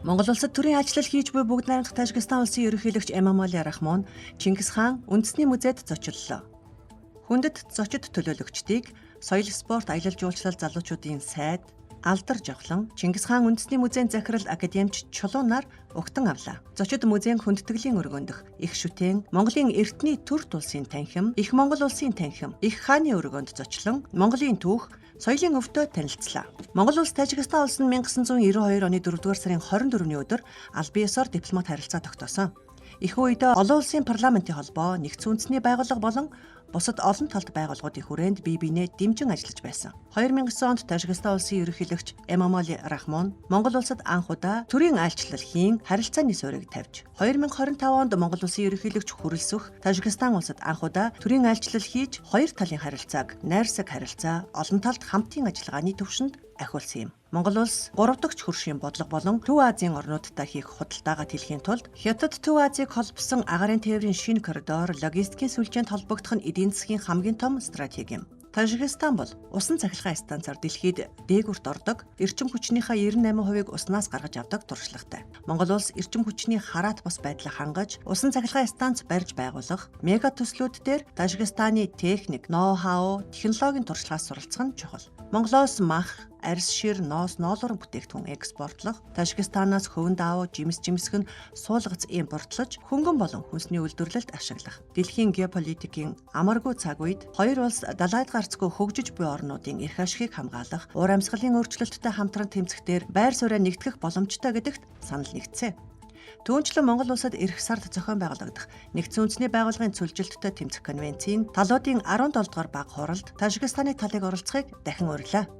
Монгол улсад төрийн ажиллал хийж буй бүгд найрамдах Тажикстан улсын ерөнхийлөгч Эмомали Рахмон Чингис хаан үндэсний музейд зочлолоо. Хүндэт зочид төлөөлөгчдийг соёл, спорт, аялал жуулчлал залуучуудын сайд Алдар Жавхлан Чингис хаан үндэсний музейн захирал академич Чулуунаар угтан авлаа. Зочид музейн хүндэтгэлийн өргөндөх их шүтэн, Монголын эртний төр тулсын танхим, их Монгол улсын танхим, их хааны өргөнд зочлон Монголын түүх, соёлын өвдөө танилцлаа. Монгол улс Тажикстан улс нь 1992 оны 4-р сарын 24-ний өдөр аль биесээр дипломат харилцаа тогтоосон. Их үедээ олон улсын парламентын холбоо, нэгдсэн үндэсний байгууллага болон бусад олон талт байгууллагуудын хүрээнд бие биенээ дэмжин ажиллаж байсан. 2009 онд Тажикстан улсын ерөнхийлөгч Эмомали Рахмон Монгол улсад анх удаа төрийн айлчлалын харилцааны суурийг тавьж, 2025 онд Монгол улсын ерөнхийлөгч хүрэлцэх Тажикстан улсад анх удаа төрийн айлчлал хийж, хоёр талын харилцааг найрсаг харилцаа, олон талт хамтын ажиллагааны төвшөнд ахиулсан юм. Монгол улс 3 дахь хөршийн бодлого болон Төв Азийн орнуудтай хийх худалдаагаа хэлхийн тулд Хятад Төв Азийг холбосон агаарын тээврийн шинэ коридор, логистикийн сүлжээнд холбогдох нь эдийн засгийн хамгийн том стратеги юм. Тажикстан бол усан цахилгаан станцаар дэлхийд дээгүрт ордог, эрчим хүчнийхээ 98%-ийг уснаас гаргаж авдаг туршлагатай. Монгол улс эрчим хүчний хараат бус байдлаа хангаж, усан цахилгаан станц барьж байгуулах, мега төслүүд дээр Тажикстаны техник, ноу-хау, технологийн туршлагаас суралцах нь чухал. Монголоос мах, арьс шир, ноос, ноолорон бүтээгдэхүүн экспортлох, Тажикстанаас хөвөн даав, жимсгэн суулгац импортлож, хөнгөн болон хүнсний үйлдвэрлэлд ашиглах. Дэлхийн геополитикийн амаргүй цаг үед хоёр улс далайд гарцгүй хөгжиж буй орнуудын эрх ашигыг хамгаалах, уур амьсгалын өөрчлөлттэй хамтран тэмцэхдээр байр сууриа нэгтгэх боломжтой гэдэгт санал нэгдсэн. Түүнчлэн Монгол улсад эрх сард зохион байгуулагдах нэгдсэн үндэсний байгууллагын цөлжилттэй тэмцэх конвенцийн талуудын 17 дугаар баг хуралд Тажикстаны талыг оролцохыг дахин урьлаа.